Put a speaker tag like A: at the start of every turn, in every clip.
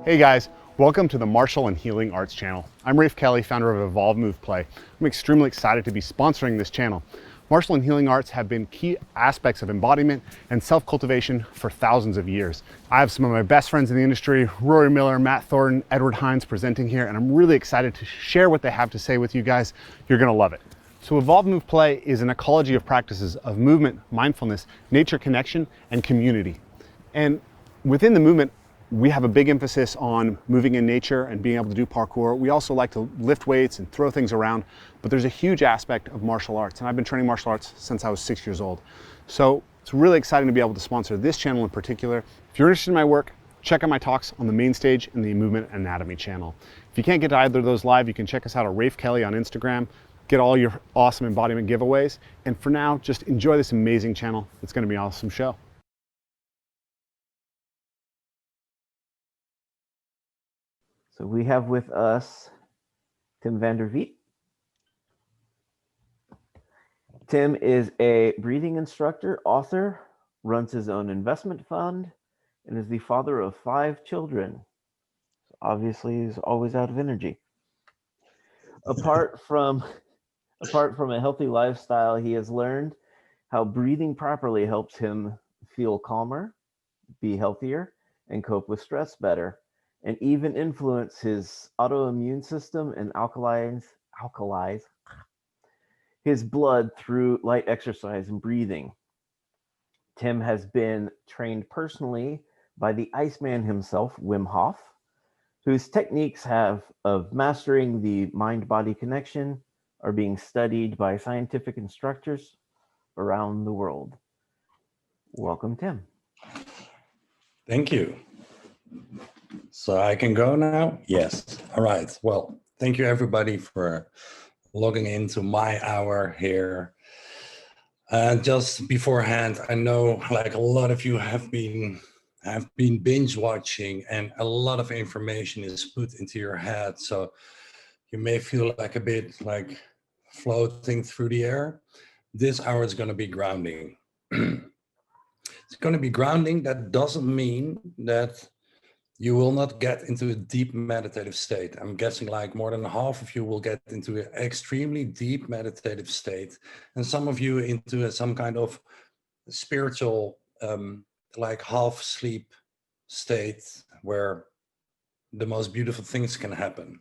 A: Hey guys, welcome to the Martial and Healing Arts channel. I'm Rafe Kelly, founder of Evolve Move Play. I'm extremely excited to be sponsoring this channel. Martial and healing arts have been key aspects of embodiment and self-cultivation for thousands of years. I have some of my best friends in the industry, Rory Miller, Matt Thornton, Edward Hines presenting here, and I'm really excited to share what they have to say with you guys. You're gonna love it. So Evolve Move Play is an ecology of practices of movement, mindfulness, nature connection, and community. And within the movement, we have a big emphasis on moving in nature and being able to do parkour. We also like to lift weights and throw things around, but there's a huge aspect of martial arts, and I've been training martial arts since I was 6 years old. So it's really exciting to be able to sponsor this channel in particular. If you're interested in my work, check out my talks on the main stage and the Movement Anatomy channel. If you can't get to either of those live, you can check us out at Rafe Kelly on Instagram, get all your awesome embodiment giveaways, and for now, just enjoy this amazing channel. It's gonna be an awesome show.
B: So we have with us Tim van der Veep. Tim is a breathing instructor, author, runs his own investment fund, and is the father of 5 children. Obviously, he's always out of energy. Apart from a healthy lifestyle, he has learned how breathing properly helps him feel calmer, be healthier, and cope with stress better, and even influence his autoimmune system and alkalize his blood through light exercise and breathing. Tim has been trained personally by the Iceman himself, Wim Hof, whose techniques of mastering the mind-body connection are being studied by scientific instructors around the world. Welcome, Tim.
C: Thank you. So I can go now? Yes. All right. Well, thank you everybody for logging into my hour here. Just beforehand, I know like a lot of you have been binge watching and a lot of information is put into your head. So you may feel like a bit like floating through the air. This hour is going to be grounding. It's going to be grounding. That doesn't mean that you will not get into a deep meditative state. I'm guessing like more than half of you will get into an extremely deep meditative state, and some of you into some kind of spiritual, like half sleep state where the most beautiful things can happen.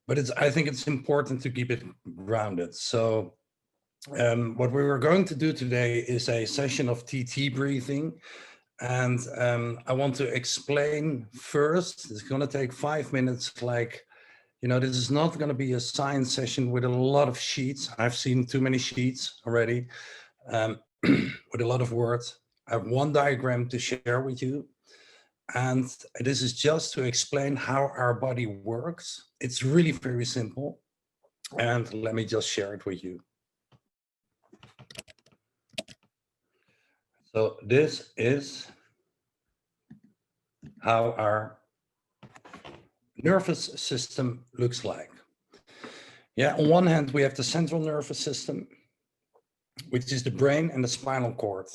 C: But I think it's important to keep it grounded. So what we were going to do today is a session of TT breathing. And I want to explain first, it's going to take 5 minutes. Like, you know, this is not going to be a science session with a lot of sheets. I've seen too many sheets already with a lot of words. I have one diagram to share with you. And this is just to explain how our body works. It's really very simple. And let me just share it with you. So this is how our nervous system looks like. Yeah, on one hand, we have the central nervous system, which is the brain and the spinal cord.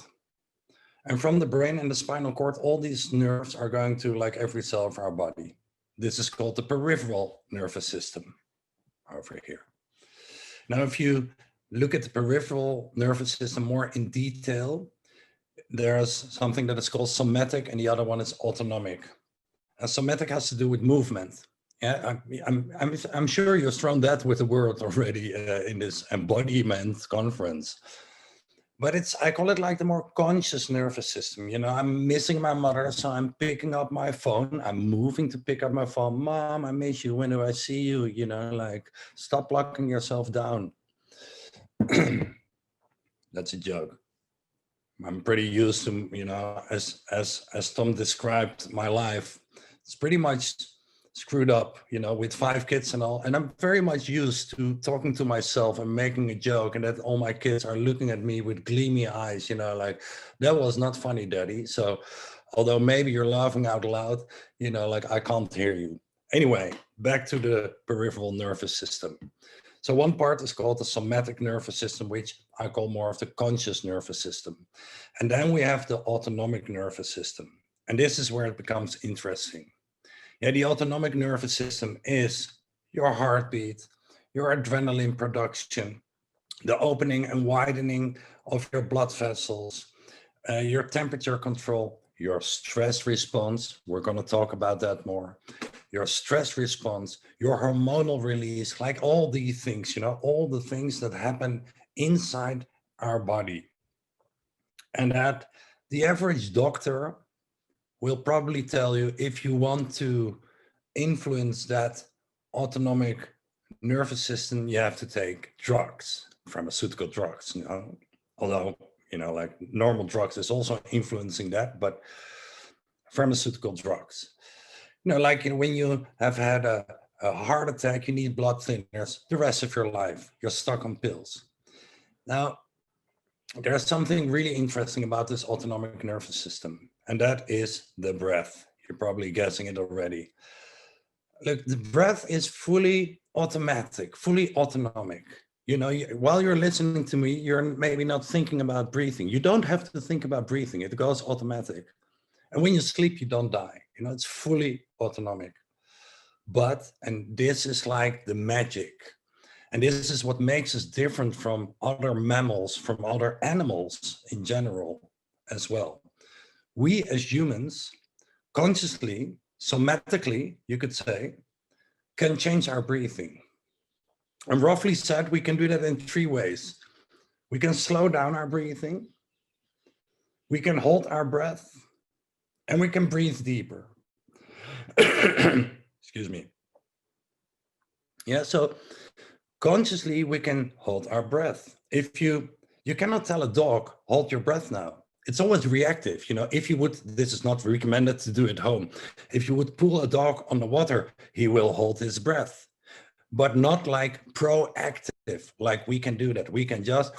C: And from the brain and the spinal cord, all these nerves are going to like every cell of our body. This is called the peripheral nervous system over here. Now, if you look at the peripheral nervous system more in detail, there's something that is called somatic and the other one is autonomic. And somatic has to do with movement. Yeah, I'm sure you've thrown that with the word already in this embodiment conference. But I call it like the more conscious nervous system. You know, I'm missing my mother, so I'm picking up my phone. I'm moving to pick up my phone. Mom, I miss you. When do I see you? You know, like stop locking yourself down. That's a joke. I'm pretty used to, you know, as Tom described my life, it's pretty much screwed up, you know, with 5 kids and all. And I'm very much used to talking to myself and making a joke and that all my kids are looking at me with gleamy eyes, you know, like that was not funny, Daddy. So although maybe you're laughing out loud, you know, like I can't hear you. Anyway, back to the peripheral nervous system. So one part is called the somatic nervous system, which I call more of the conscious nervous system. And then we have the autonomic nervous system. And this is where it becomes interesting. Yeah, the autonomic nervous system is your heartbeat, your adrenaline production, the opening and widening of your blood vessels, your temperature control, your stress response. We're going to talk about that more. Your stress response, your hormonal release, like all these things, all the things that happen inside our body. And that the average doctor will probably tell you, if you want to influence that autonomic nervous system, you have to take drugs, pharmaceutical drugs, although, like normal drugs is also influencing that, but pharmaceutical drugs. Like when you have had a heart attack, you need blood thinners the rest of your life. You're stuck on pills. Now, there's something really interesting about this autonomic nervous system, and that is the breath. You're probably guessing it already. Look, the breath is fully automatic, fully autonomic. While you're listening to me, you're maybe not thinking about breathing. You don't have to think about breathing. It goes automatic. And when you sleep, you don't die. It's fully autonomic. But, and this is like the magic, and this is what makes us different from other mammals, from other animals in general as well. We as humans, consciously, somatically, you could say, can change our breathing. And roughly said, we can do that in 3 ways. We can slow down our breathing, we can hold our breath, and we can breathe deeper. Excuse me. Yeah, so consciously, we can hold our breath. If you cannot tell a dog, hold your breath now. It's always reactive. If you would, this is not recommended to do at home. If you would pull a dog on the water, he will hold his breath, but not like proactive, like we can do that. We can just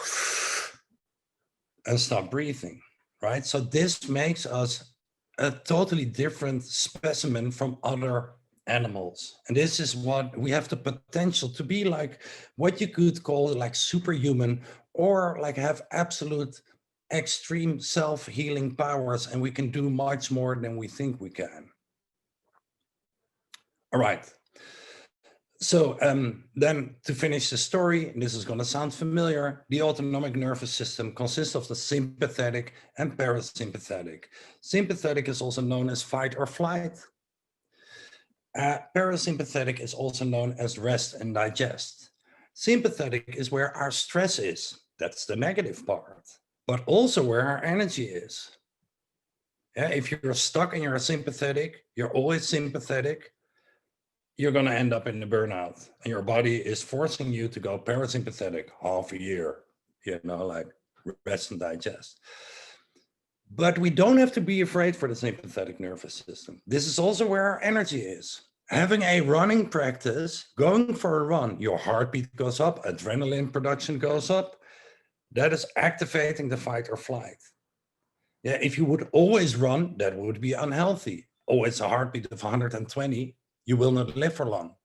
C: and stop breathing, right? So this makes us a totally different specimen from other animals. And this is what we have the potential to be, like what you could call like superhuman, or like have absolute extreme self-healing powers, and we can do much more than we think we can. All right. So then to finish the story, this is going to sound familiar, the autonomic nervous system consists of the sympathetic and parasympathetic. Sympathetic is also known as fight or flight. Parasympathetic is also known as rest and digest. Sympathetic is where our stress is. That's the negative part, but also where our energy is. Yeah, if you're stuck and you're sympathetic, you're always sympathetic, you're going to end up in the burnout, and your body is forcing you to go parasympathetic half a year, like rest and digest. But we don't have to be afraid for the sympathetic nervous system. This is also where our energy is. Having a running practice, going for a run, your heartbeat goes up, adrenaline production goes up. That is activating the fight or flight. Yeah, if you would always run, that would be unhealthy. Always a heartbeat of 120, you will not live for long.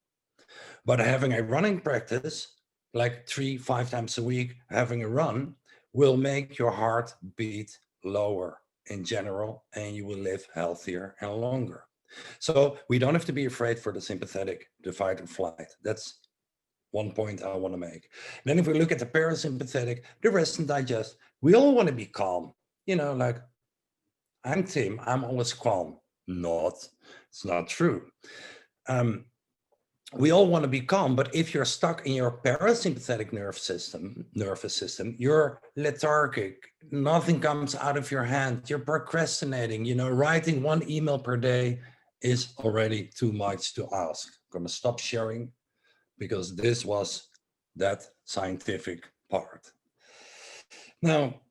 C: But having a running practice, like 3-5 times a week, having a run will make your heart beat lower in general, and you will live healthier and longer. So we don't have to be afraid for the sympathetic, the fight or flight. That's one point I want to make. And then if we look at the parasympathetic, the rest and digest, we all want to be calm. Like I'm Tim, I'm always calm. It's not true. We all want to be calm, but if you're stuck in your parasympathetic nervous system, you're lethargic, nothing comes out of your hand, you're procrastinating, writing 1 email per day is already too much to ask. I'm going to stop sharing because this was that scientific part. Now,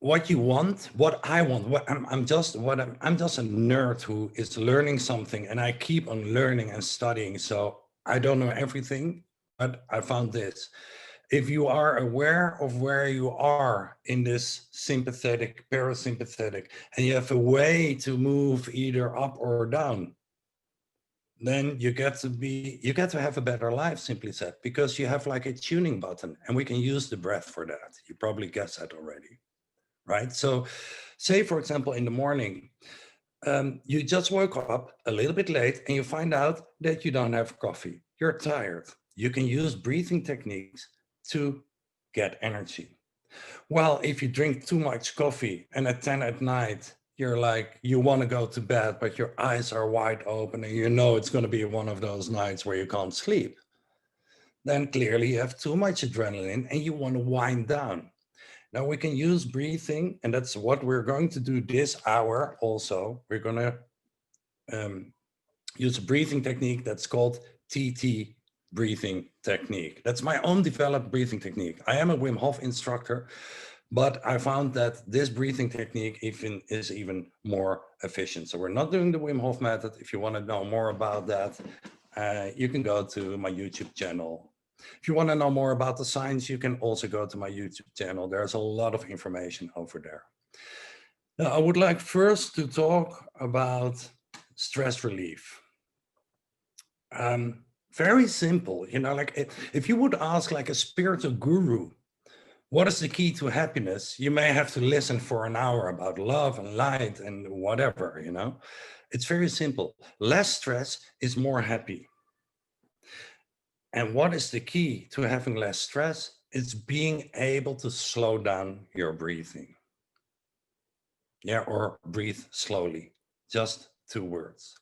C: what you want, what I want, I'm just a nerd who is learning something, and I keep on learning and studying. So I don't know everything, but I found this. If you are aware of where you are in this sympathetic, parasympathetic, and you have a way to move either up or down, then you get to have a better life, simply said, because you have like a tuning button, and we can use the breath for that. You probably guessed that already. Right? So say, for example, in the morning, you just woke up a little bit late and you find out that you don't have coffee. You're tired. You can use breathing techniques to get energy. Well, if you drink too much coffee and at 10 at night, you're like, you want to go to bed, but your eyes are wide open and you know it's going to be one of those nights where you can't sleep, then clearly you have too much adrenaline and you want to wind down. Now we can use breathing, and that's what we're going to do this hour also. We're going to use a breathing technique that's called TT breathing technique. That's my own developed breathing technique. I am a Wim Hof instructor, but I found that this breathing technique is even more efficient. So we're not doing the Wim Hof method. If you want to know more about that, you can go to my YouTube channel. If you want to know more about the science, you can also go to my YouTube channel. There's a lot of information over there. Now, I would like first to talk about stress relief. Very simple, you know, like if you would ask like a spiritual guru, what is the key to happiness? You may have to listen for an hour about love and light and whatever, you know. It's very simple. Less stress is more happy. And what is the key to having less stress? It's being able to slow down your breathing. Yeah, or breathe slowly, just 2 words.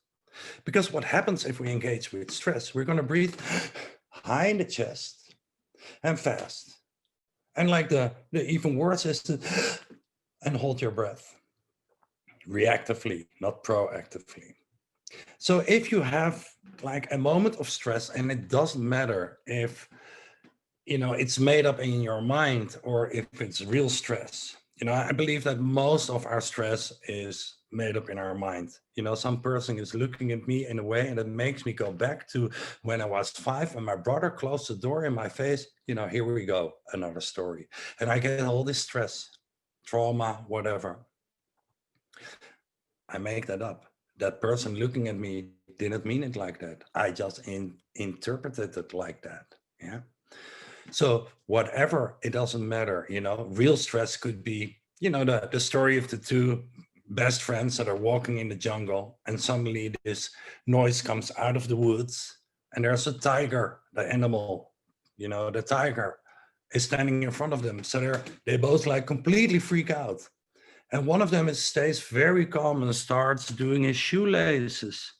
C: Because what happens if we engage with stress, we're going to breathe high in the chest and fast. And like the even worse is to and hold your breath reactively, not proactively. So if you have like a moment of stress, and it doesn't matter if, you know, it's made up in your mind or if it's real stress, you know, I believe that most of our stress is made up in our mind. You know, some person is looking at me in a way and it makes me go back to when I was 5 and my brother closed the door in my face. You know, here we go, another story. And I get all this stress, trauma, whatever. I make that up. That person looking at me didn't mean it like that. I just interpreted it like that. Yeah. So whatever, it doesn't matter, you know. Real stress could be, you know, the story of the 2 best friends that are walking in the jungle and suddenly this noise comes out of the woods and there's a tiger, the animal, you know, the tiger is standing in front of them. So they both like completely freak out. And one of them stays very calm and starts doing his shoelaces.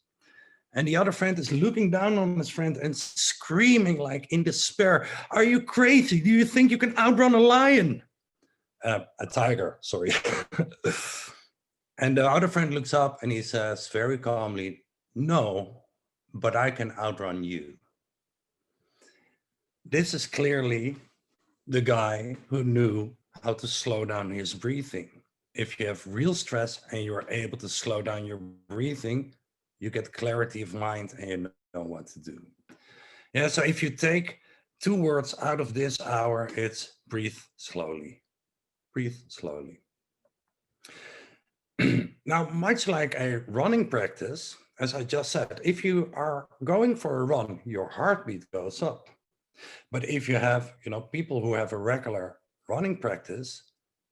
C: And the other friend is looking down on his friend and screaming like in despair, "Are you crazy? Do you think you can outrun a lion?" A tiger, sorry. And the other friend looks up and he says very calmly, "No, but I can outrun you." This is clearly the guy who knew how to slow down his breathing. If you have real stress and you're able to slow down your breathing, you get clarity of mind and you know what to do. Yeah, so if you take 2 words out of this hour, it's breathe slowly. Breathe slowly. Now, much like a running practice, as I just said, if you are going for a run, your heartbeat goes up. But if you have, you know, people who have a regular running practice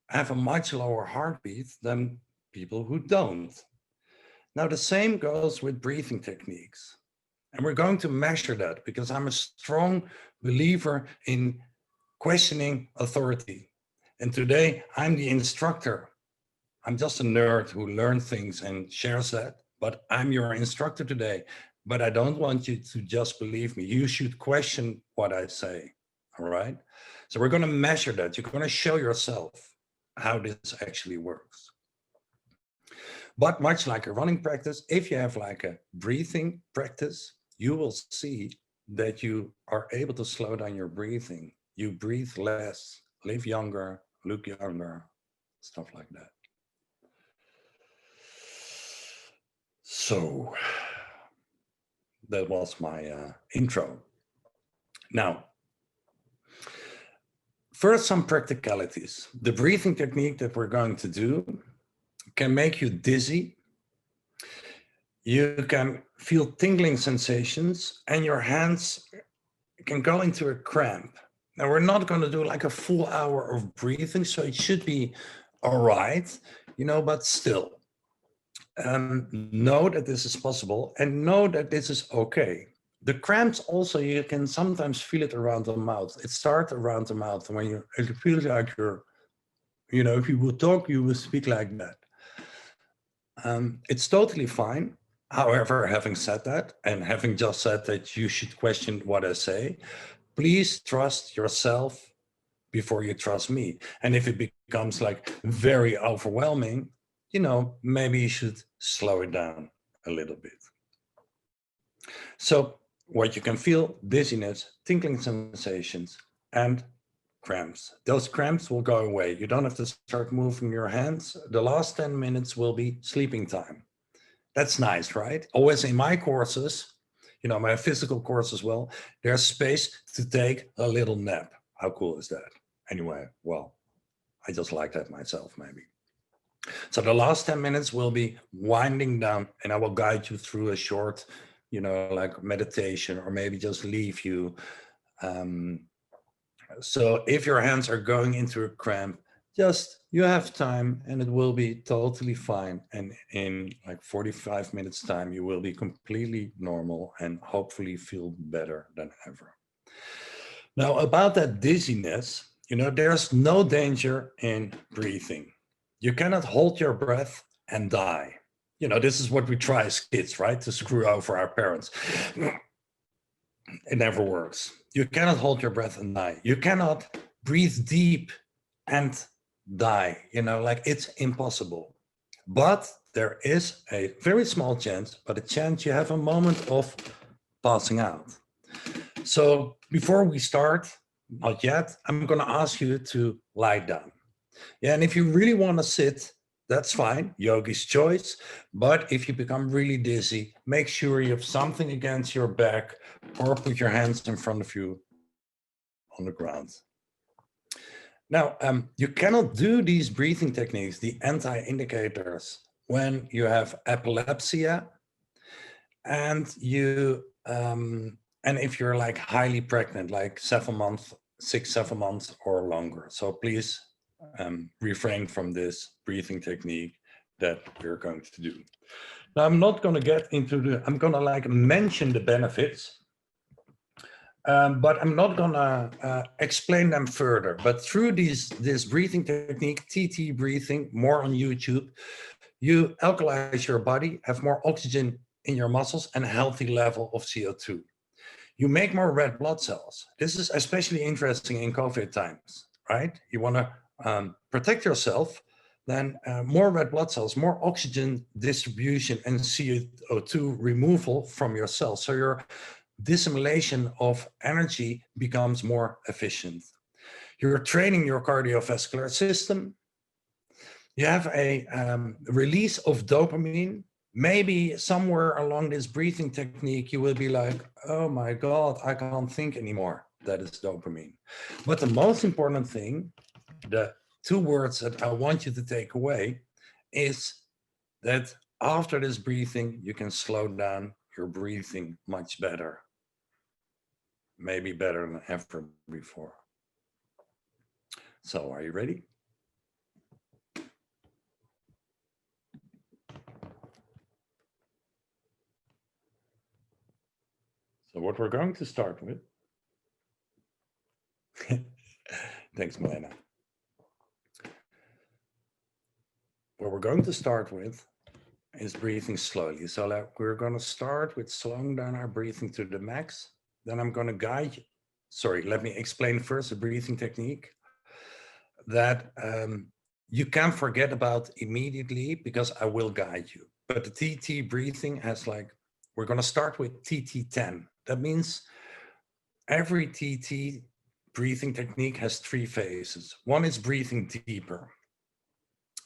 C: have a much lower heartbeat than people who don't. Now, the same goes with breathing techniques. And we're going to measure that because I'm a strong believer in questioning authority. And today I'm the instructor. I'm just a nerd who learns things and shares that, but I'm your instructor today. But I don't want you to just believe me. You should question what I say, all right? So we're gonna measure that. You're gonna show yourself how this actually works. But much like a running practice, if you have like a breathing practice, you will see that you are able to slow down your breathing. You breathe less, live younger, look younger, stuff like that. So that was my intro. Now, first, some practicalities. The breathing technique that we're going to do can make you dizzy. You can feel tingling sensations and your hands can go into a cramp. Now, we're not going to do like a full hour of breathing, so it should be all right, you know, but still. know that this is possible and know that this is okay. The cramps also, you can sometimes feel it around the mouth. It starts around the mouth when it feels like you're, if you would talk, you would speak like that. It's totally fine. However, having said that, and having just said that you should question what I say, please trust yourself before you trust me. And if it becomes like very overwhelming, maybe you should slow it down a little bit. So what you can feel: dizziness, tingling sensations, and cramps. Those cramps will go away. You don't have to start moving your hands. The last 10 minutes will be sleeping time. That's nice, right? Always in my courses, my physical course as well, there's space to take a little nap. How cool is that? Anyway, well, I just like that myself, maybe. So the last 10 minutes will be winding down, and I will guide you through a short, like meditation, or maybe just leave you. So if your hands are going into a cramp, you have time, and it will be totally fine. And in like 45 minutes time, you will be completely normal and hopefully feel better than ever. Now, about that dizziness, there's no danger in breathing. You cannot hold your breath and die. This is what we try as kids, right? To screw over our parents. It never works. You cannot hold your breath and die. You cannot breathe deep and die. Like, it's impossible. But there is a very small chance, but a chance you have a moment of passing out. So before we start, not yet, I'm going to ask you to lie down. Yeah, and if you really want to sit, that's fine, yogi's choice. But if you become really dizzy, make sure you have something against your back, or put your hands in front of you on the ground. Now, you cannot do these breathing techniques, the anti-indicators, when you have epilepsy, and and if you're like highly pregnant, like 7 months, 6-7 months or longer. So please refrain from this breathing technique that we're going to do. Now, I'm not going to get into I'm going to like mention the benefits, but I'm not going to explain them further. But through this breathing technique, TT breathing, more on YouTube, you alkalize your body, have more oxygen in your muscles, and a healthy level of CO2. You make more red blood cells. This is especially interesting in COVID times, right? You want to protect yourself, then more red blood cells, more oxygen distribution, and CO2 removal from your cells. So your dissemination of energy becomes more efficient. You're training your cardiovascular system. You have a release of dopamine. Maybe somewhere along this breathing technique, you will be like, oh my God, I can't think anymore. That is dopamine. But the most important thing, the 2 words that I want you to take away, is that after this breathing, you can slow down your breathing much better. Maybe better than ever before. So are you ready? So what we're going to start with, thanks, Milena. What we're going to start with is breathing slowly. So like, we're going to start with slowing down our breathing to the max. Then I'm going to guide you. Sorry, let me explain first the breathing technique that you can forget about immediately, because I will guide you. But the TT breathing has like, we're going to start with TT10. That means every TT breathing technique has 3 phases. One is breathing deeper.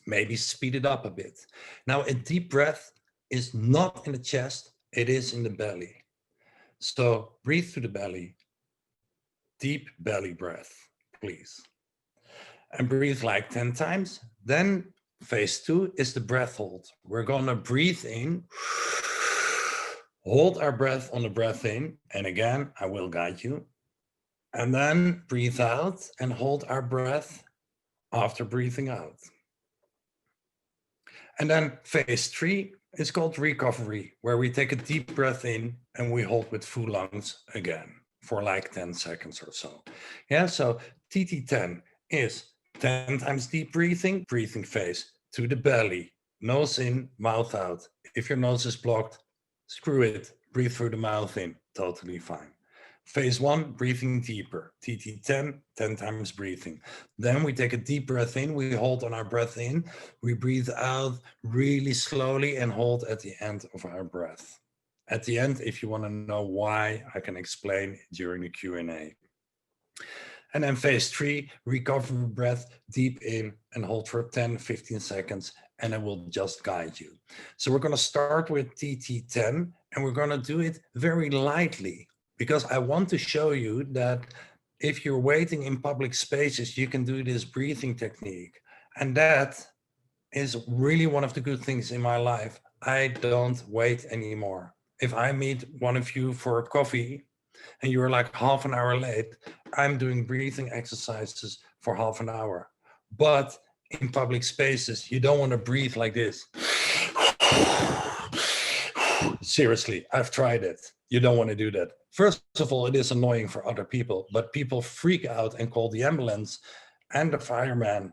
C: Maybe speed it up a bit. Now, a deep breath is not in the chest, it is in the belly. So breathe through the belly. Deep belly breath, please. And breathe like 10 times. Then phase 2 is the breath hold. We're going to breathe in, hold our breath on the breath in, and again, I will guide you. And then breathe out and hold our breath after breathing out. And then phase 3 is called recovery, where we take a deep breath in and we hold with full lungs again for like 10 seconds or so. Yeah, so TT10 is 10 times deep breathing, breathing phase to the belly, nose in, mouth out. If your nose is blocked, screw it, breathe through the mouth in, totally fine. Phase 1, breathing deeper, TT10, 10 times breathing. Then we take a deep breath in, we hold on our breath in, we breathe out really slowly and hold at the end of our breath. At the end, if you want to know why, I can explain during the Q&A. And then phase 3, recover breath deep in and hold for 10, 15 seconds, and it will just guide you. So we're going to start with TT10, and we're going to do it very lightly, because I want to show you that if you're waiting in public spaces, you can do this breathing technique. And that is really one of the good things in my life. I don't wait anymore. If I meet one of you for a coffee and you're like half an hour late, I'm doing breathing exercises for half an hour. But in public spaces, you don't want to breathe like this. Seriously, I've tried it. You don't want to do that. First of all, it is annoying for other people, but people freak out and call the ambulance and the fireman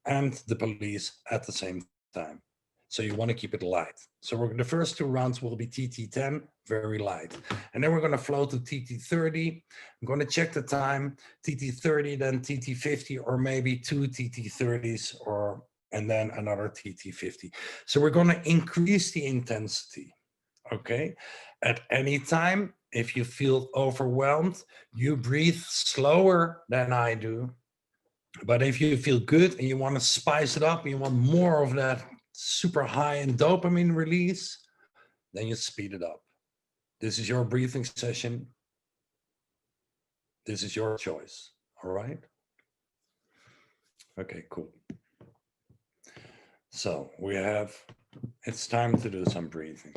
C: and the police at the same time. So you want to keep it light. So the first 2 rounds will be TT10, very light. And then we're going to flow to TT30. I'm going to check the time, TT30, then TT50, or maybe 2 TT30s, and then another TT50. So we're going to increase the intensity, okay? At any time, if you feel overwhelmed, you breathe slower than I do. But if you feel good and you want to spice it up, and you want more of that super high in dopamine release, then you speed it up. This is your breathing session. This is your choice. All right? Okay, cool. So it's time to do some breathing.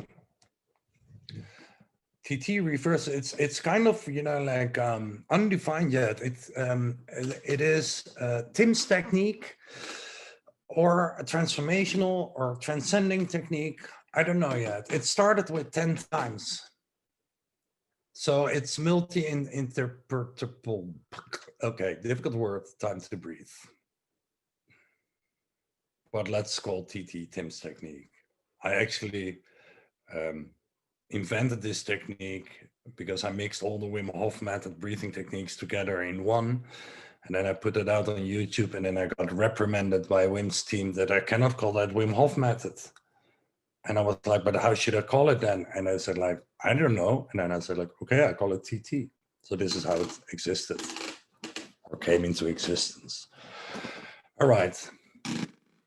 C: TT refers, it's kind of, like undefined yet. It is Tim's technique, or a transformational or transcending technique. I don't know yet. It started with 10 times. So it's multi-interpretable. Okay, difficult word, time to breathe. But let's call TT Tim's technique. I actually invented this technique because I mixed all the Wim Hof method breathing techniques together in one. And then I put it out on YouTube, and then I got reprimanded by Wim's team that I cannot call that Wim Hof method. And I was like, but how should I call it then? And I said, like, I don't know. And then I said, like, okay, I call it TT. So this is how it existed, or came into existence. All right,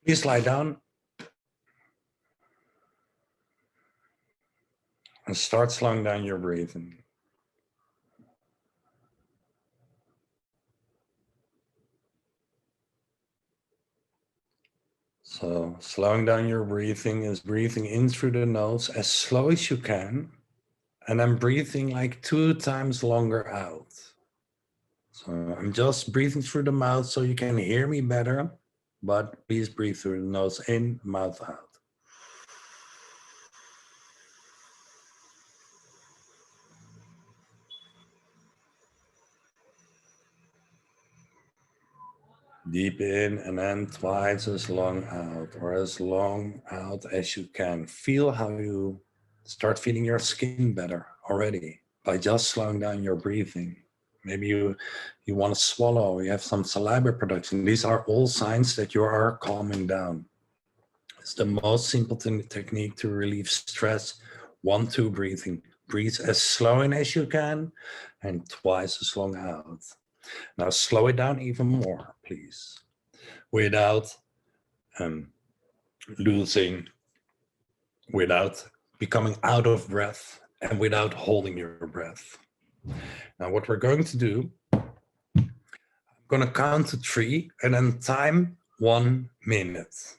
C: please lie down and start slowing down your breathing. So slowing down your breathing is breathing in through the nose as slow as you can, and then breathing like 2 times longer out. So I'm just breathing through the mouth so you can hear me better, but please breathe through the nose in, mouth out. Deep in and then twice as long out, or as long out as you can. Feel how you start feeling your skin better already by just slowing down your breathing. Maybe you want to swallow, you have some saliva production. These are all signs that you are calming down. It's the most simple technique to relieve stress. 1-2 breathing. Breathe as slow in as you can and twice as long out. Now slow it down even more, please, without losing, without becoming out of breath, and without holding your breath. Now what we're going to do, I'm going to count to 3 and then time 1 minute.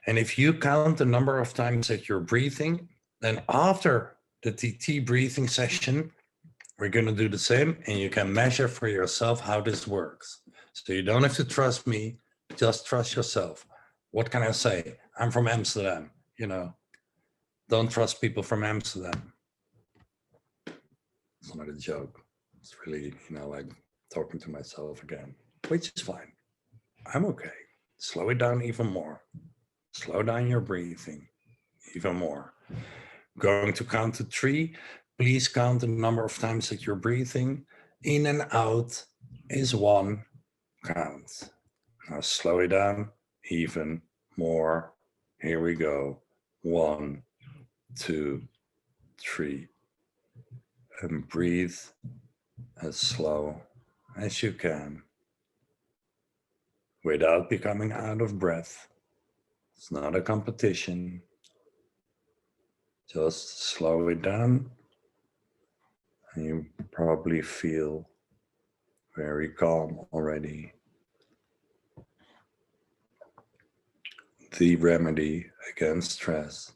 C: And if you count the number of times that you're breathing, then after the TT breathing session, we're going to do the same, and you can measure for yourself how this works. So you don't have to trust me, just trust yourself. What can I say? I'm from Amsterdam, don't trust people from Amsterdam. It's not a joke. It's really, like talking to myself again, which is fine. I'm okay. Slow it down even more. Slow down your breathing even more. Going to count to 3. Please count the number of times that you're breathing. In and out is 1 count. Now slow it down even more. Here we go. 1, 2, 3. And breathe as slow as you can without becoming out of breath. It's not a competition. Just slow it down. And you probably feel very calm already. The remedy against stress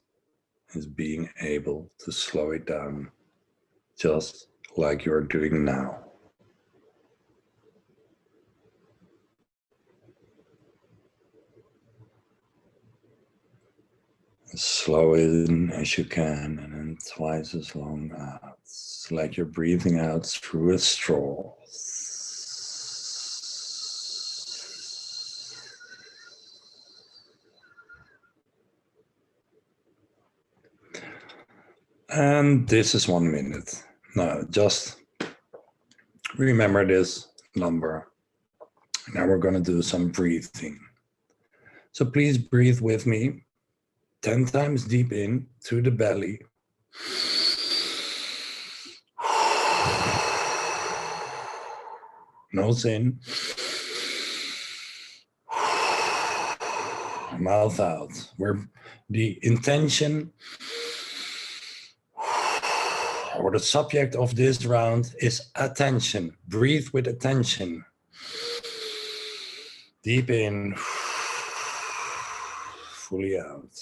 C: is being able to slow it down, just like you're doing now. As slow in as you can, and then twice as long out. It's like you're breathing out through a straw. And this is 1 minute. Now, just remember this number. Now we're going to do some breathing. So please breathe with me 10 times deep in to the belly. Nose in. Mouth out. Where the intention or the subject of this round is attention. Breathe with attention. Deep in, fully out.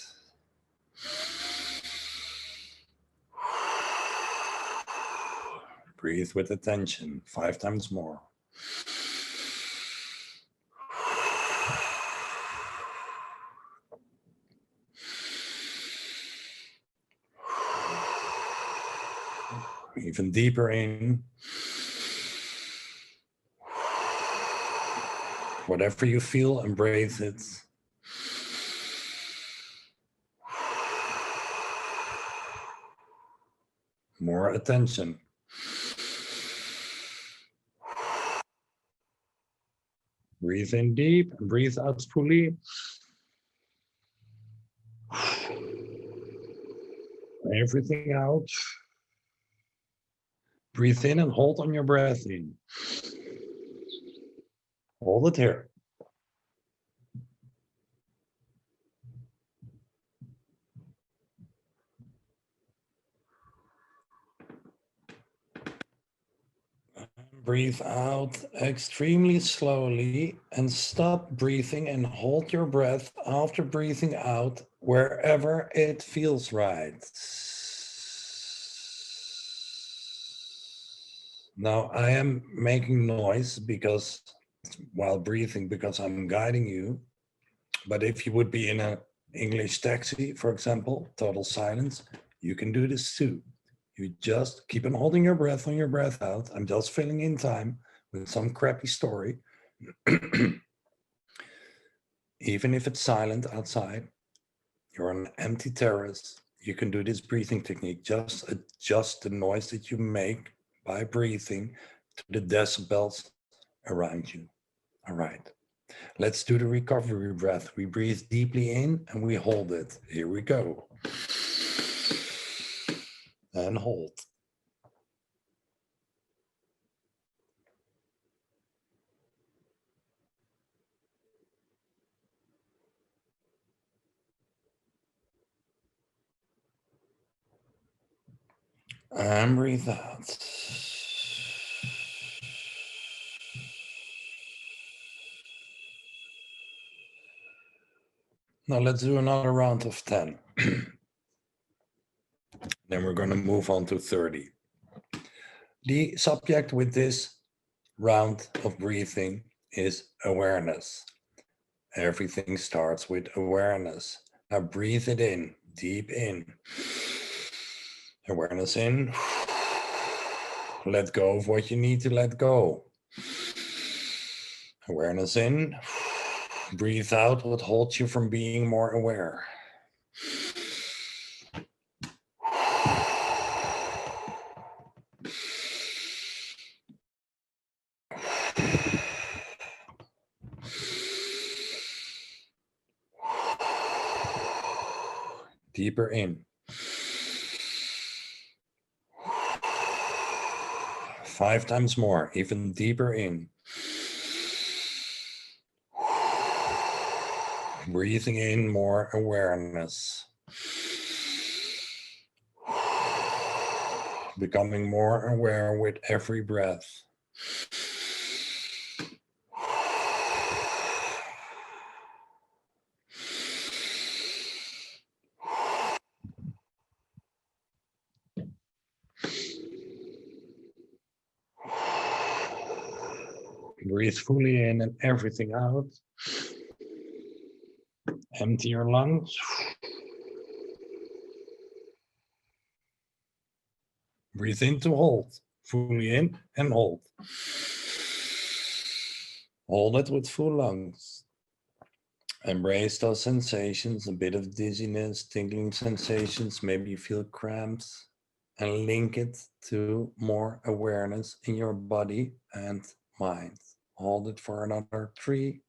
C: Breathe with attention, 5 times more. Even deeper in. Whatever you feel, embrace it. More attention. Breathe in deep and breathe out fully. Everything out. Breathe in and hold on your breath in. Hold it here. Breathe out extremely slowly and stop breathing and hold your breath after breathing out wherever it feels right. Now I am making noise while breathing because I'm guiding you. But if you would be in an English taxi, for example, total silence, you can do this too. You just keep on holding your breath on your breath out. I'm just filling in time with some crappy story. Even if it's silent outside, you're on an empty terrace, you can do this breathing technique. Just adjust the noise that you make by breathing to the decibels around you. All right, let's do the recovery breath. We breathe deeply in and we hold it. Here we go. And hold. And breathe out. Now let's do another round of 10. Then we're going to move on to 30. The subject with this round of breathing is awareness. Everything starts with awareness. Now breathe it in, deep in. Awareness in. Let go of what you need to let go. Awareness in. Breathe out what holds you from being more aware. Deeper in. 5 times more, even deeper in. Breathing in more awareness. Becoming more aware with every breath. Breathe fully in and everything out. Empty your lungs. Breathe in to hold. Fully in and hold. Hold it with full lungs. Embrace those sensations, a bit of dizziness, tingling sensations, maybe you feel cramps, and link it to more awareness in your body and mind. Hold it for another 3,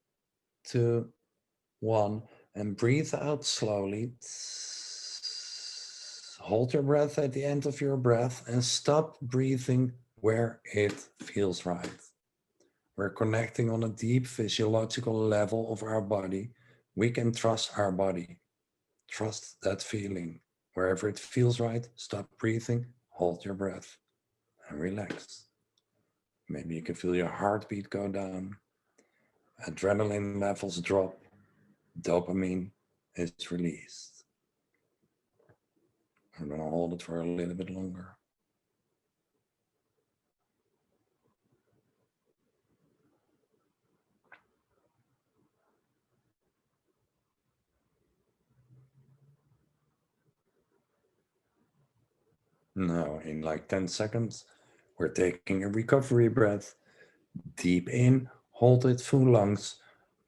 C: 2, 1, and breathe out slowly. Hold your breath at the end of your breath and stop breathing where it feels right. We're connecting on a deep physiological level of our body. We can trust our body. Trust that feeling. Wherever it feels right, stop breathing, hold your breath, and relax. Maybe you can feel your heartbeat go down, adrenaline levels drop, dopamine is released. I'm going to hold it for a little bit longer. Now, in like 10 seconds, we're taking a recovery breath. Deep in, hold it full lungs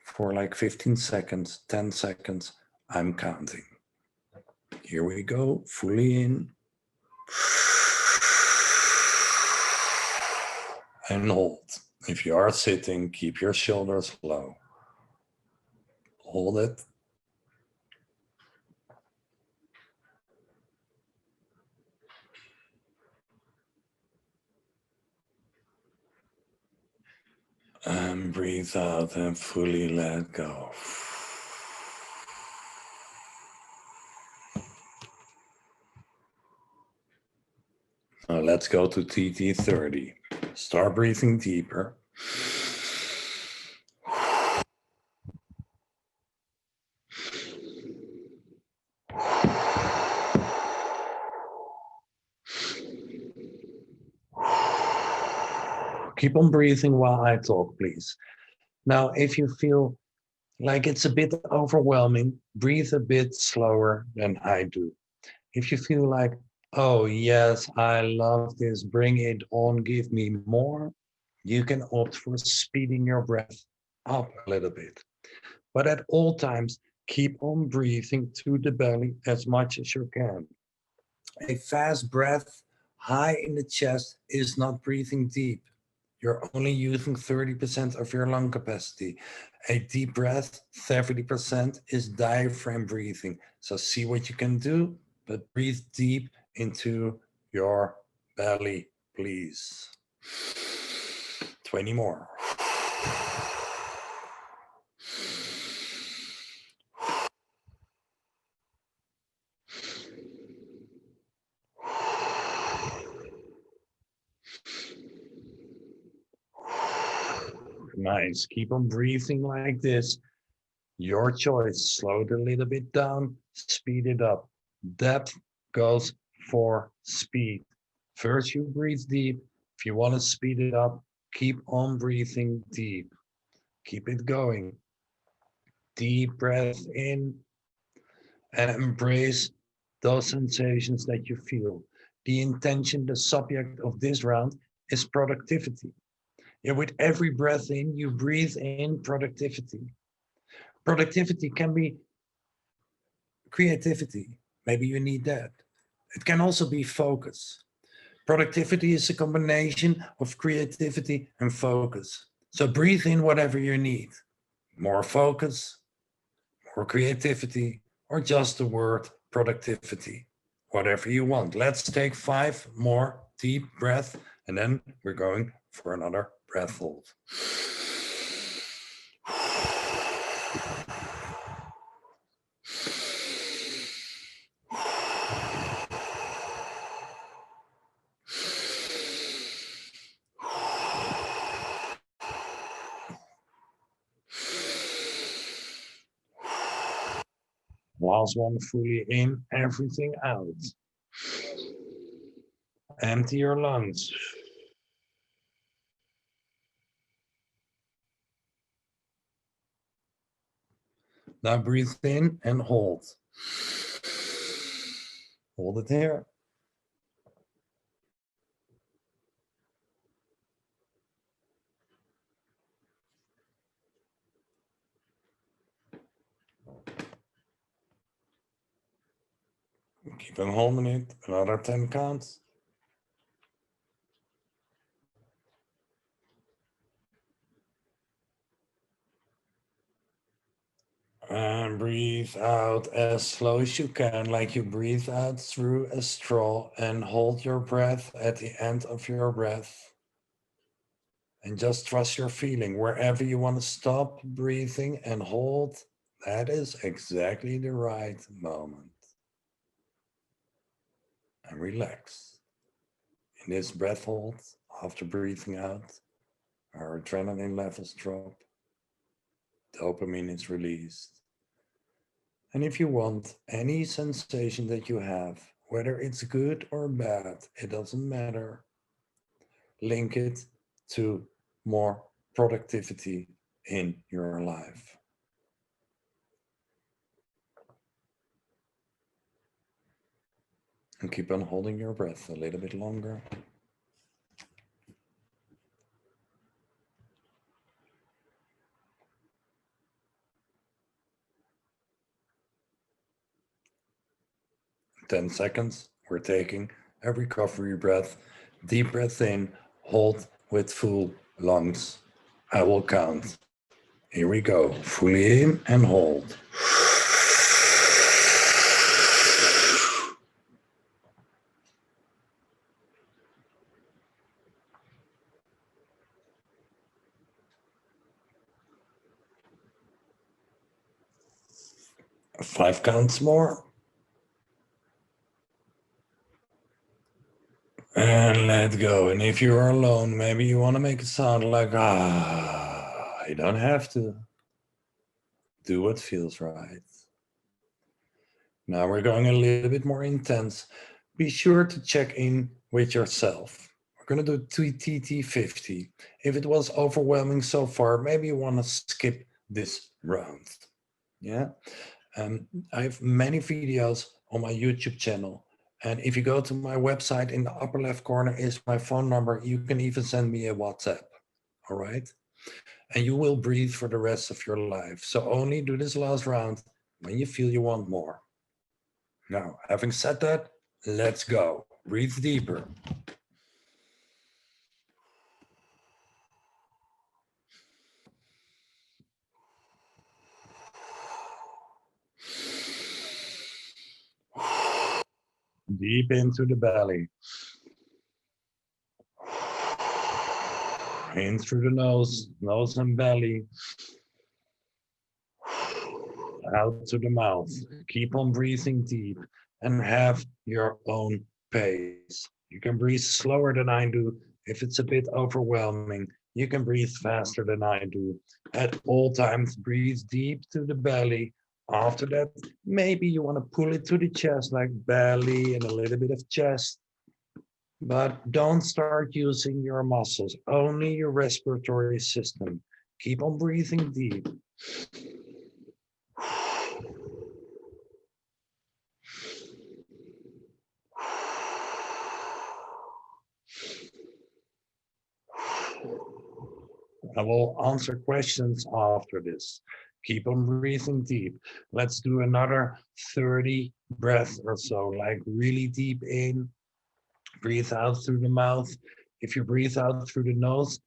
C: for like 15 seconds, 10 seconds. I'm counting. Here we go, fully in. And hold. If you are sitting, keep your shoulders low. Hold it. And breathe out and fully let go. Now let's go to TT30. Start breathing deeper. Keep on breathing while I talk, please. Now, if you feel like it's a bit overwhelming, breathe a bit slower than I do. If you feel like, oh yes, I love this, bring it on, give me more, you can opt for speeding your breath up a little bit. But at all times, keep on breathing to the belly as much as you can. A fast breath high in the chest is not breathing deep. You're only using 30% of your lung capacity. A deep breath, 30%, is diaphragm breathing. So see what you can do, but breathe deep into your belly, please. 20 more. Nice. Keep on breathing like this. Your choice. Slow it a little bit down, speed it up. Depth goes for speed. First, you breathe deep. If you want to speed it up, keep on breathing deep. Keep it going. Deep breath in and embrace those sensations that you feel. the intention, the subject of this round is productivity. Yeah, with every breath in, you breathe in productivity. Productivity can be creativity. Maybe you need that. It can also be focus. Productivity is a combination of creativity and focus. So breathe in whatever you need. More focus, more creativity, or just the word productivity. Whatever you want. Let's take 5 more deep breaths, and then we're going for another breath hold. Last one, fully in, everything out. Empty your lungs. Now breathe in and hold. Hold it here. Keep on holding it, another 10 counts. And breathe out as slow as you can, like you breathe out through a straw, and hold your breath at the end of your breath. And just trust your feeling. Wherever you want to stop breathing and hold, that is exactly the right moment. And relax. In this breath hold, after breathing out, our adrenaline levels drop, dopamine is released. And if you want any sensation that you have, whether it's good or bad, it doesn't matter, link it to more productivity in your life. And keep on holding your breath a little bit longer. In 10 seconds, we're taking a recovery breath. Deep breath in, hold with full lungs. I will count. Here we go. Fully in and hold. Five counts more. And let go. And if you're alone, maybe you want to make it sound like, you don't have to. Do what feels right. Now we're going a little bit more intense. Be sure to check in with yourself. We're going to do TT50. If it was overwhelming so far, maybe you want to skip this round. Yeah. I have many videos on my YouTube channel. And if you go to my website, in the upper left corner is my phone number. You can even send me a WhatsApp. All right. And you will breathe for the rest of your life. So only do this last round when you feel you want more. Now, having said that, let's go. Breathe deeper. Deep into the belly. In through the nose and belly. Out to the mouth. Keep on breathing deep and have your own pace. You can breathe slower than I do. If it's a bit overwhelming, you can breathe faster than I do. At all times, breathe deep to the belly. After that, maybe you want to pull it to the chest, like belly and a little bit of chest. But don't start using your muscles, only your respiratory system. Keep on breathing deep. I will answer questions after this. Keep on breathing deep. Let's do another 30 breaths or so, like really deep in, breathe out through the mouth. If you breathe out through the nose,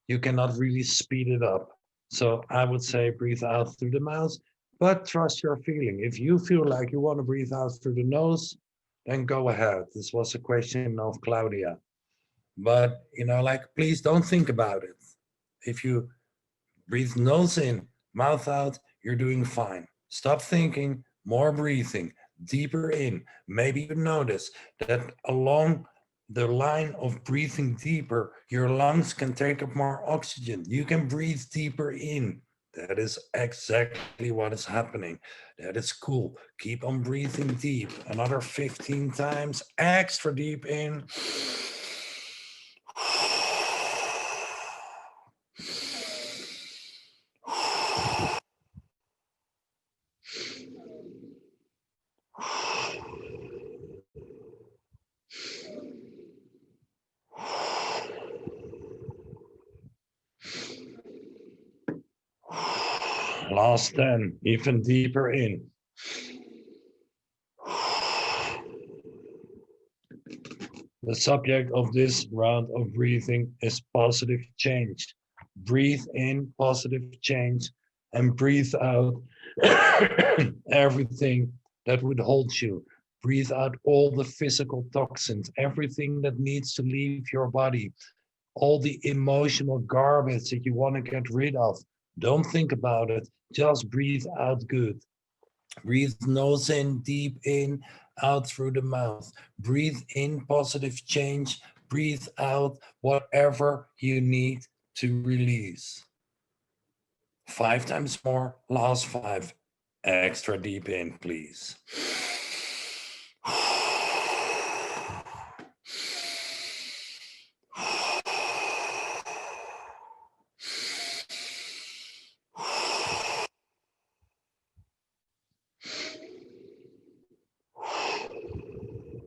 C: you cannot really speed it up. So I would say breathe out through the mouth, but trust your feeling. If you feel like you want to breathe out through the nose, then go ahead. This was a question of Claudia. But, like, please don't think about it. If you breathe nose in, mouth out, you're doing fine. Stop thinking, more breathing, deeper in. Maybe you notice that along the line of breathing deeper, your lungs can take up more oxygen. You can breathe deeper in. That is exactly what is happening. That is cool. Keep on breathing deep. Another 15 times, extra deep in. Last 10, even deeper in. The subject of this round of breathing is positive change. Breathe in positive change and breathe out everything that withholds you. Breathe out all the physical toxins, everything that needs to leave your body, all the emotional garbage that you want to get rid of. Don't think about it, just breathe out good. Breathe nose in, deep in, out through the mouth. Breathe in positive change. Breathe out whatever you need to release. 5 times more, last 5. Extra deep in, please.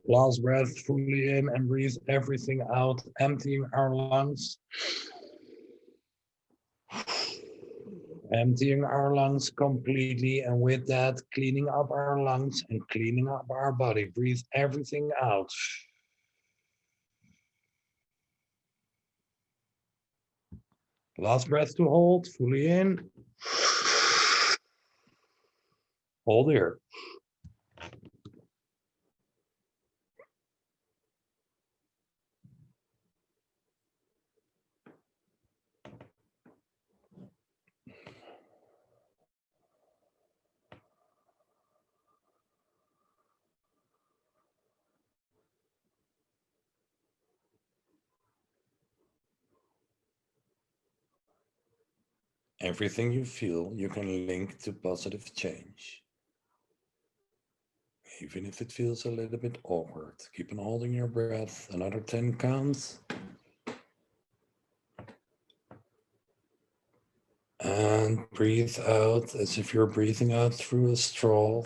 C: Last breath fully in and breathe everything out, emptying our lungs. Emptying our lungs completely, and with that, cleaning up our lungs and cleaning up our body. Breathe everything out. Last breath to hold, fully in. Hold here. Everything you feel, you can link to positive change. Even if it feels a little bit awkward, keep on holding your breath. Another 10 counts. And breathe out as if you're breathing out through a straw.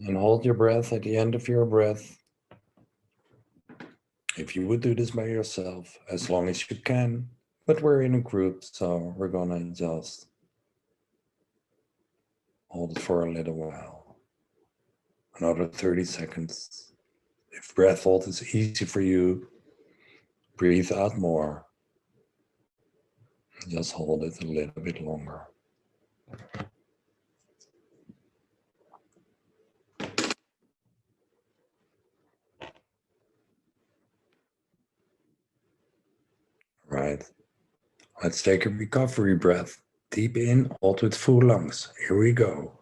C: And hold your breath at the end of your breath. If you would do this by yourself, as long as you can, but we're in a group, so we're gonna just hold it for a little while. Another 30 seconds. If breath hold is easy for you, breathe out more. Just hold it a little bit longer. Right. Let's take a recovery breath. Deep in, hold with full lungs. Here we go.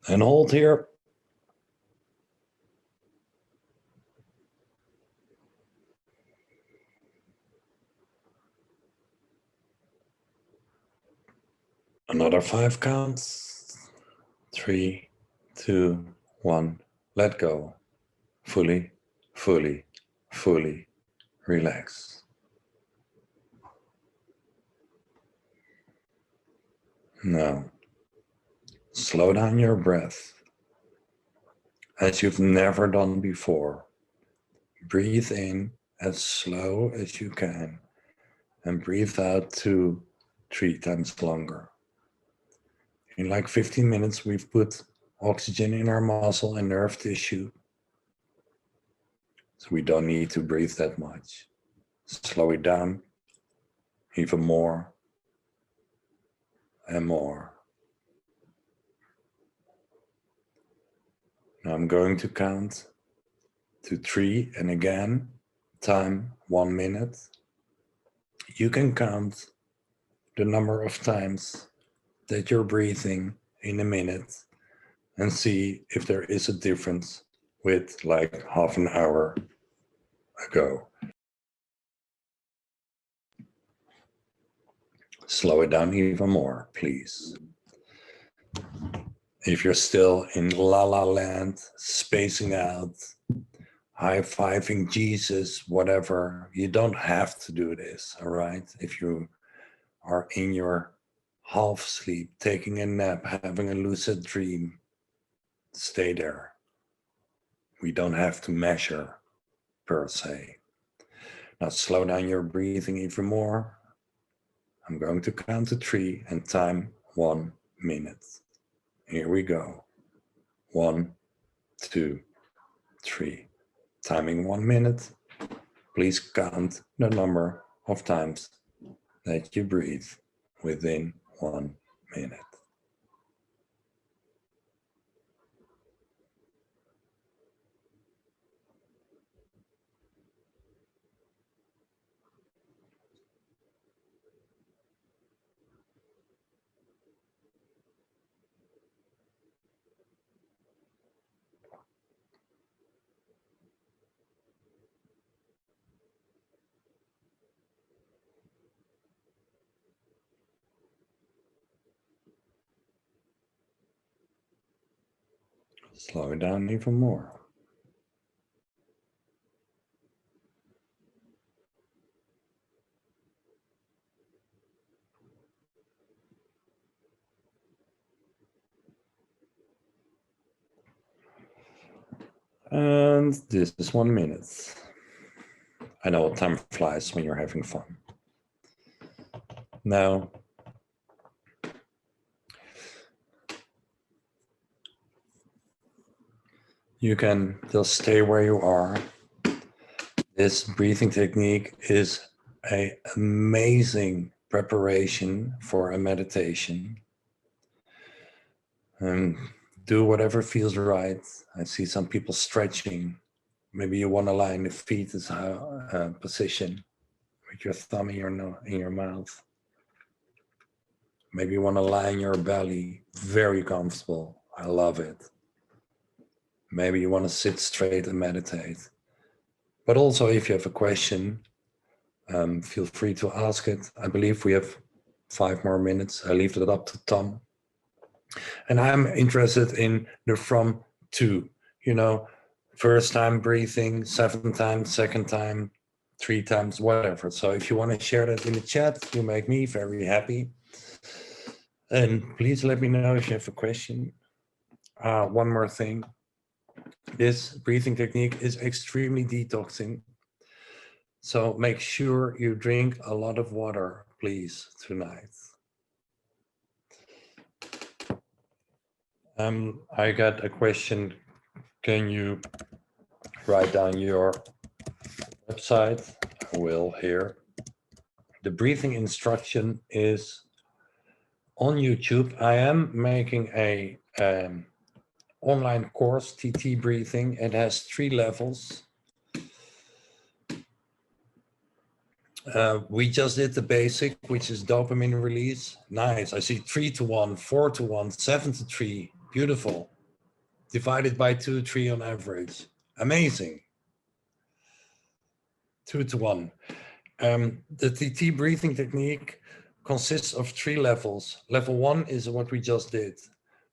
C: And hold here. Another 5 counts. 3, 2, 1. Let go. Fully, fully, fully relax. Now, slow down your breath. as you've never done before. Breathe in as slow as you can and breathe out 2-3 times longer. In like 15 minutes, we've put oxygen in our muscle and nerve tissue. So we don't need to breathe that much. Slow it down even more and more. Now I'm going to count to 3 and again, time 1 minute. You can count the number of times that you're breathing in a minute and see if there is a difference with like half an hour ago. Slow it down even more, please. If you're still in la la land, spacing out, high-fiving Jesus, whatever, you don't have to do this, all right? If you are in your half sleep, taking a nap, having a lucid dream, stay there. We don't have to measure per se. Now slow down your breathing even more. I'm going to count to 3 and time 1 minute. Here we go. 1, 2, 3. Timing 1 minute. Please count the number of times that you breathe within 1 minute. Slow it down even more. And this is 1 minute. I know time flies when you're having fun. Now, you can just stay where you are. This breathing technique is an amazing preparation for a meditation. And do whatever feels right. I see some people stretching. Maybe you want to lie in the fetus position with your thumb in your mouth. Maybe you want to lie in your belly, very comfortable. I love it. Maybe you want to sit straight and meditate. But also if you have a question, feel free to ask it. I believe we have 5 more minutes. I leave it up to Tom. And I'm interested in the from to, first time breathing, 7 times, second time, 3 times, whatever. So if you want to share that in the chat, you make me very happy. And please let me know if you have a question. One more thing. This breathing technique is extremely detoxing. So make sure you drink a lot of water, please, tonight. I got a question. Can you write down your website? I will here. The breathing instruction is on YouTube. I am making a online course, TT breathing. It has 3 levels. We just did the basic, which is dopamine release. Nice. I see 3 to 1, 4 to 1, 7 to 3. Beautiful. Divided by 2, 3 on average. Amazing. 2 to 1. The TT breathing technique consists of 3 levels. Level 1 is what we just did.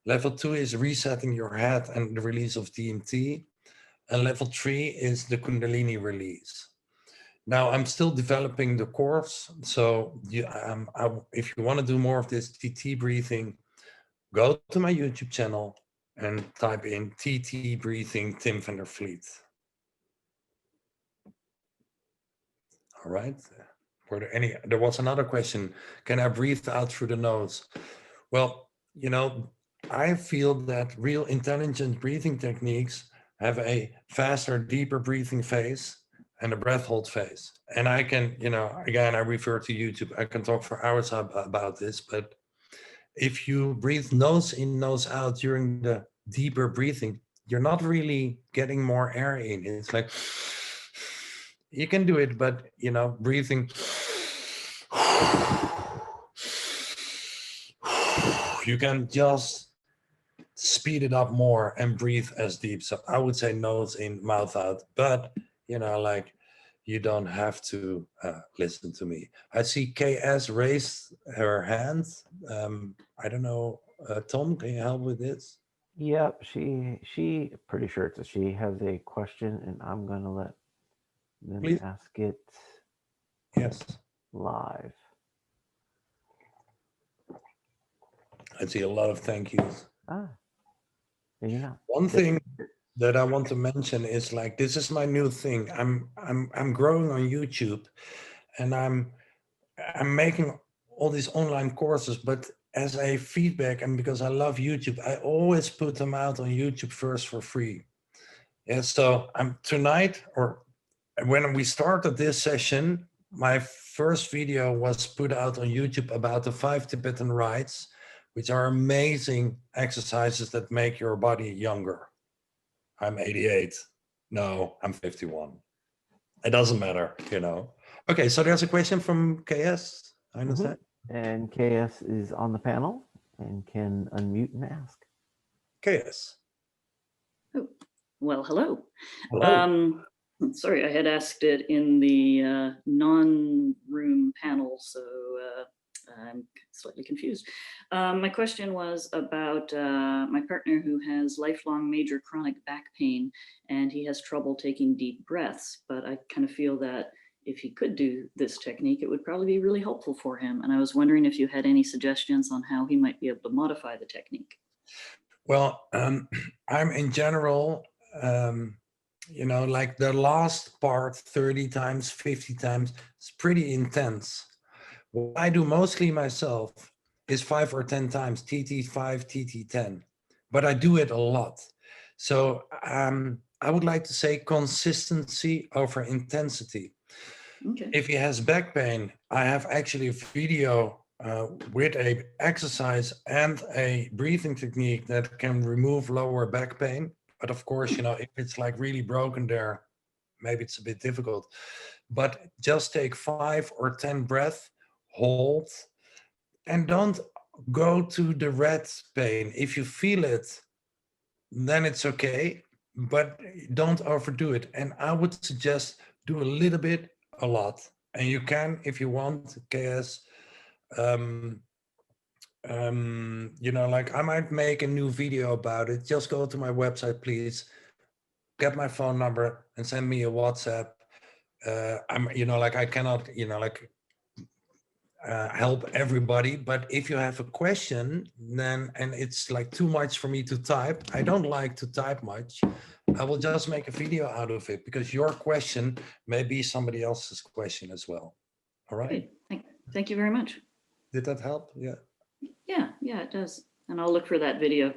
C: Level 2 is resetting your head and the release of DMT. And level 3 is the Kundalini release. Now, I'm still developing the course. So if you want to do more of this TT breathing, go to my YouTube channel, and type in TT Breathing Tim van der Vliet. All right. Were there any? There was another question. Can I breathe out through the nose? Well, you know, I feel that real intelligent breathing techniques have a faster, deeper breathing phase and a breath hold phase. And I can, you know, again, I refer to YouTube. I can talk for hours about this, but if you breathe nose in, nose out during the deeper breathing, you're not really getting more air in. It's like, you can do it, but, you know, breathing, you can just speed it up more and breathe as deep. So I would say nose in, mouth out, but, you know, like, you don't have to listen to me. I see KS raised her hand. I don't know, Tom, can you help with this?
B: Yep, she pretty sure she has a question, and I'm gonna let them
C: Please.
B: ask it
C: Yes.
B: live.
C: I see a lot of thank yous.
B: Maybe not.
C: One thing that I want to mention is, like, this is my new thing. I'm growing on YouTube, and I'm making all these online courses, but as a feedback, and because I love YouTube, I always put them out on YouTube first for free. Yeah, so I'm tonight, or when we started this session, my first video was put out on YouTube about the 5 Tibetan rites, which are amazing exercises that make your body younger. I'm 88. No, I'm 51. It doesn't matter, you know. Okay, so there's a question from KS. I understand.
B: And KS is on the panel and can unmute and ask.
C: KS.
D: Oh, well, hello.
C: Hello.
D: Sorry, I had asked it in the non-room panel, so I'm slightly confused. My question was about my partner who has lifelong major chronic back pain, and he has trouble taking deep breaths, but I kind of feel that if he could do this technique, it would probably be really helpful for him. And I was wondering if you had any suggestions on how he might be able to modify the technique.
C: Well, I'm in general, you know, like the last part, 30 times, 50 times, it's pretty intense. What I do mostly myself is 5 or 10 times, TT5, TT10, but I do it a lot. So I would like to say consistency over intensity.
D: Okay.
C: If he has back pain, I have actually a video with a exercise and a breathing technique that can remove lower back pain. But of course, you know, if it's like really broken there, maybe it's a bit difficult. But just take 5 or 10 breaths, hold, and don't go to the red pain. If you feel it, then it's okay, but don't overdo it. And I would suggest do a little bit, a lot. And you can, if you want, KS, you know, like, I might make a new video about it. Just go to my website, please, get my phone number and send me a WhatsApp. I'm, you know, like, I cannot, you know, like, help everybody, but if you have a question, then, and it's like too much for me to type, I don't like to type much, I will just make a video out of it, because your question may be somebody else's question as well. All right.
D: Great. Thank you very much.
C: Did that help? Yeah.
D: Yeah, it does. And I'll look for that video.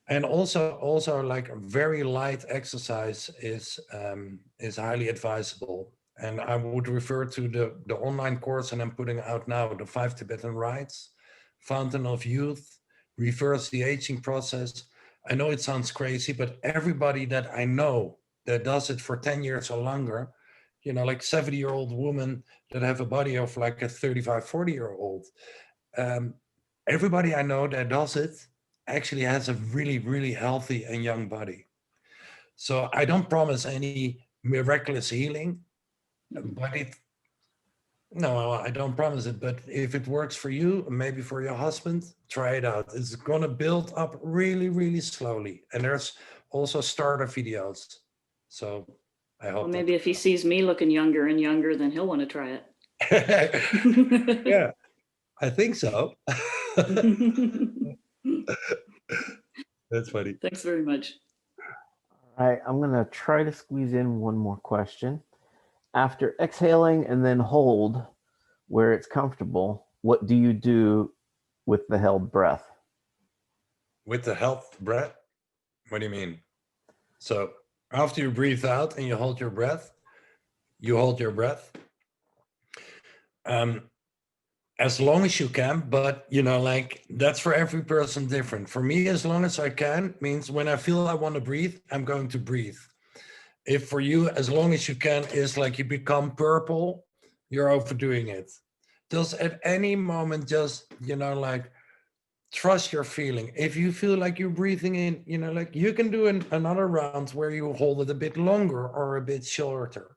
C: And also like a very light exercise is highly advisable. And I would refer to the online course, and I'm putting out now, the 5 Tibetan rites, Fountain of Youth, reverse the aging process. I know it sounds crazy, but everybody that I know that does it for 10 years or longer, you know, like 70-year-old woman that have a body of like a 35, 40-year-old. Everybody I know that does it actually has a really, really healthy and young body. So I don't promise any miraculous healing, but no, I don't promise it. But if it works for you, maybe for your husband, try it out. It's gonna build up really, really slowly. And there's also starter videos. So I hope.
D: Well, maybe if he sees me looking younger and younger, then he'll want to try it.
C: Yeah, I think so. That's funny.
D: Thanks very much.
B: All right, I'm gonna try to squeeze in one more question. After exhaling and then hold where it's comfortable, what do you do with the held breath?
C: With the health breath? What do you mean? So after you breathe out and you hold your breath, you hold your breath. As long as you can, but like that's for every person different. For me, as long as I can means when I feel I want to breathe, I'm going to breathe. If for you, as long as you can is like you become purple, you're overdoing it. Just at any moment, just like trust your feeling. If you feel like you're breathing in, like you can do another round where you hold it a bit longer or a bit shorter,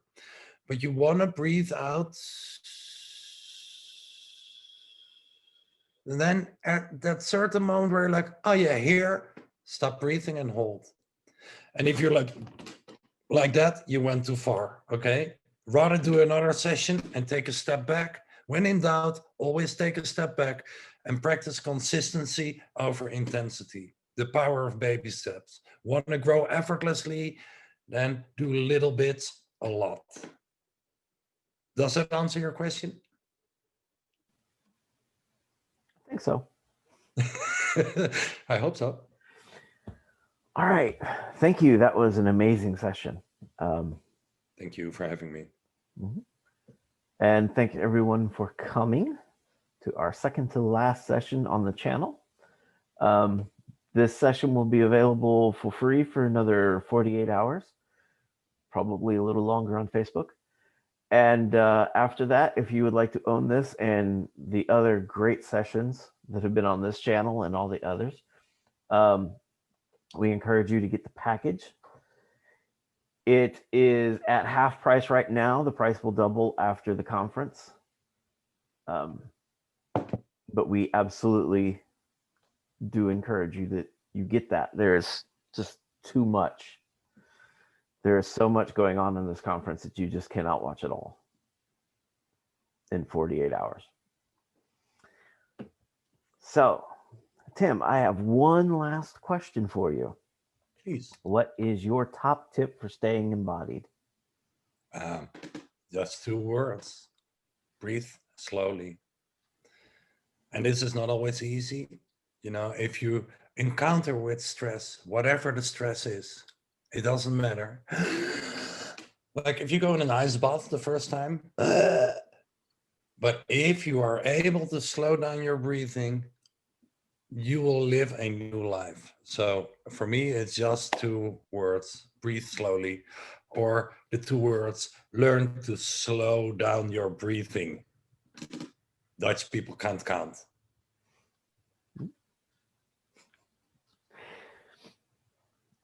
C: but you want to breathe out. And then at that certain moment where you're like, oh yeah, here, stop breathing and hold. And if you're like that, you went too far, okay? Rather do another session and take a step back. When in doubt, always take a step back and practice consistency over intensity. The power of baby steps. Want to grow effortlessly, then do little bits a lot. Does that answer your question?
B: I think so.
C: I hope so.
B: All right, thank you. That was an amazing session.
C: Thank you for having me.
B: And thank everyone for coming to our second to last session on the channel. This session will be available for free for another 48 hours, probably a little longer on Facebook. And after that, if you would like to own this and the other great sessions that have been on this channel and all the others, we encourage you to get the package. It is at half price right now. The price will double after the conference. But we absolutely do encourage you that you get that. There is just too much. There is so much going on in this conference that you just cannot watch it all in 48 hours. So, Tim, I have one last question for you.
C: Please.
B: What is your top tip for staying embodied?
C: Just 2 words. Breathe slowly. And this is not always easy. If you encounter with stress, whatever the stress is, it doesn't matter. Like if you go in an ice bath the first time, but if you are able to slow down your breathing, you will live a new life. So for me, it's just 2 words, breathe slowly, or the 2 words, learn to slow down your breathing. Dutch people can't count.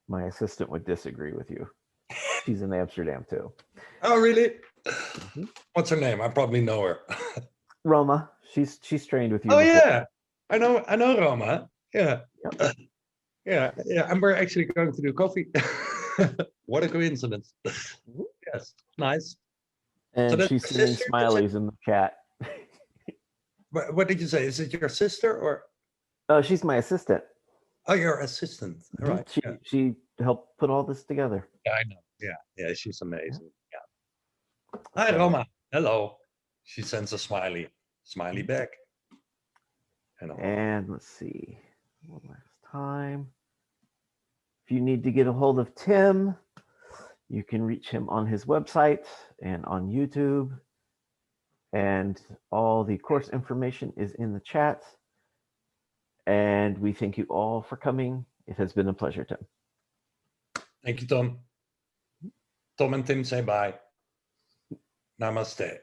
B: My assistant would disagree with you. She's in Amsterdam too.
C: Oh, really? What's her name? I probably know her.
B: Roma. She's trained with you.
C: Oh,
B: before.
C: yeah. I know Roma. Yeah. Yep. Yeah. And we're actually going to do coffee. What a coincidence. Yes. Nice.
B: And so she's sending smileys in the chat.
C: What did you say? Is it your sister or?
B: Oh, she's my assistant.
C: Oh, your assistant. All right.
B: She helped put all this together.
C: Yeah, I know. Yeah, she's amazing. Yeah. Hi, Roma. Hello. She sends a smiley back.
B: And let's see, one last time. If you need to get a hold of Tim, you can reach him on his website and on YouTube. And all the course information is in the chat. And we thank you all for coming. It has been a pleasure, Tim.
C: Thank you, Tom. Tom and Tim say bye. Namaste.